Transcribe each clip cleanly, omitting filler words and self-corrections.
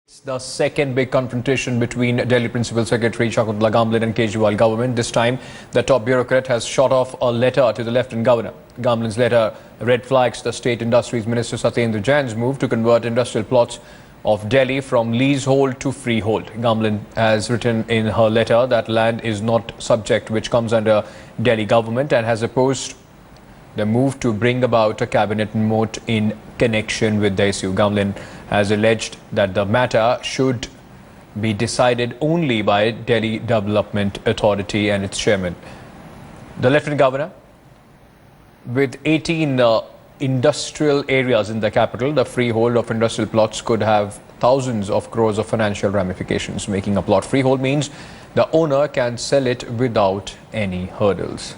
It's the second big confrontation between Delhi Principal Secretary Shakuntala Gamblin and Kejriwal government. This time, the top bureaucrat has shot off a letter to the Lieutenant Governor. Gamblin's letter red flags the State Industries Minister Satyendra Jain's move to convert industrial plots of Delhi from leasehold to freehold. Gamblin has written in her letter that land is not subject which comes under Delhi government and has opposed the move to bring about a cabinet note in connection with the issue. Gamblin has alleged that the matter should be decided only by Delhi Development Authority and its chairman. The Lieutenant Governor, with 18 industrial areas in the capital, the freehold of industrial plots could have thousands of crores of financial ramifications. Making a plot freehold means the owner can sell it without any hurdles.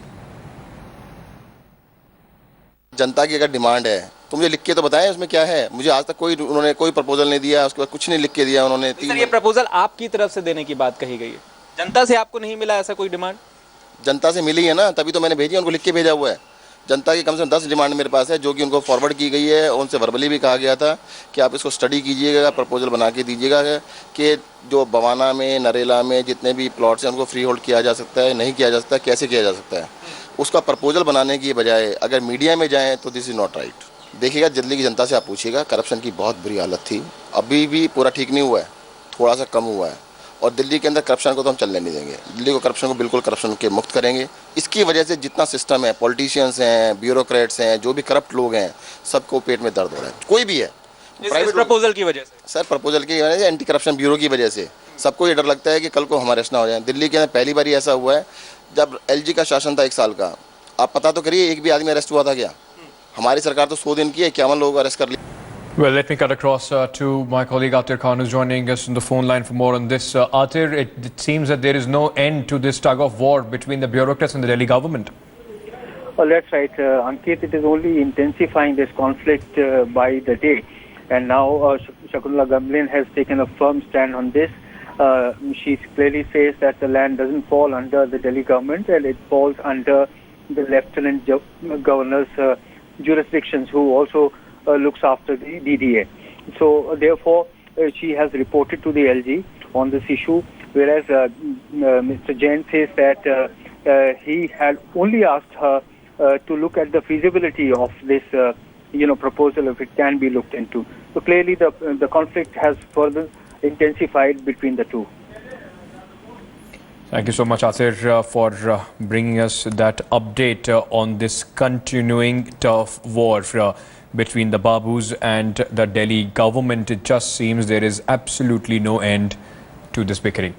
जनता की अगर demand है तो मुझे लिख के तो बताएं उसमें क्या है। मुझे आज तक उन्होंने कोई प्रपोजल नहीं दिया, उसके बाद कुछ नहीं लिख के दिया उन्होंने। सर, ये प्रपोजल आपकी तरफ से देने की बात कही गई है, जनता से आपको नहीं मिला ऐसा कोई डिमांड? जनता से मिली है ना, तभी तो मैंने भेजी, उनको लिख के भेजा हुआ है। जनता की कम से कम 10 डिमांड मेरे पास है जो कि उनको फॉरवर्ड की गई है। उनसे वर्बली भी कहा गया था कि आप इसको स्टडी कीजिएगा, प्रपोजल बना के दीजिएगा कि जो बवाना में, नरेला में जितने भी प्लॉट्स हैं उनको फ्री होल्ड किया जा सकता है, नहीं किया जा सकता, कैसे किया जा सकता है। उसका प्रपोजल बनाने की बजाय अगर मीडिया में जाएँ तो दिस इज़ नॉट राइट। देखिएगा, दिल्ली की जनता से आप पूछिएगा, करप्शन की बहुत बुरी हालत थी, अभी भी पूरा ठीक नहीं हुआ है, थोड़ा सा कम हुआ है। और दिल्ली के अंदर करप्शन को तो हम चलने नहीं देंगे। दिल्ली को करप्शन को बिल्कुल करप्शन के मुक्त करेंगे। इसकी वजह से जितना सिस्टम है, पॉलिटिशियंस हैं, ब्यूरोक्रेट्स हैं, जो भी करप्ट लोग हैं, सबको पेट में दर्द हो रहा है। कोई भी है, प्राइवेट प्रपोजल की वजह से, सर प्रपोजल की वजह से, एंटी करप्शन ब्यूरो की वजह से सबको ये डर लगता है कि कल को हम अरेस्ट ना हो जाए। दिल्ली के अंदर पहली बार ऐसा हुआ है जब LG का शासन था 1 साल का। आप पता तो करिए, एक भी आदमी अरेस्ट हुआ था क्या? हमारी सरकार तो 100 दिन की है, 51 लोग अरेस्ट कर लिए। Well, let me cut across to my colleague Atir Khan, who's joining us on the phone line for more on this. Atir, it seems that there is no end to this tug of war between the bureaucrats and the Delhi government. Well, that's right, Ankit. It is only intensifying this conflict by the day. And now Shakuntala Gamblin has taken a firm stand on this. She clearly says that the land doesn't fall under the Delhi government and it falls under the Lieutenant Governor's jurisdictions, who also looks after the DDA. So therefore she has reported to the LG on this issue, whereas Mr. Jain says that he had only asked her to look at the feasibility of this proposal, if it can be looked into. So clearly the conflict has further intensified between the two. Thank you so much, Atir, for bringing us that update on this continuing tough war between the Babus and the Delhi government. It just seems there is absolutely no end to this bickering.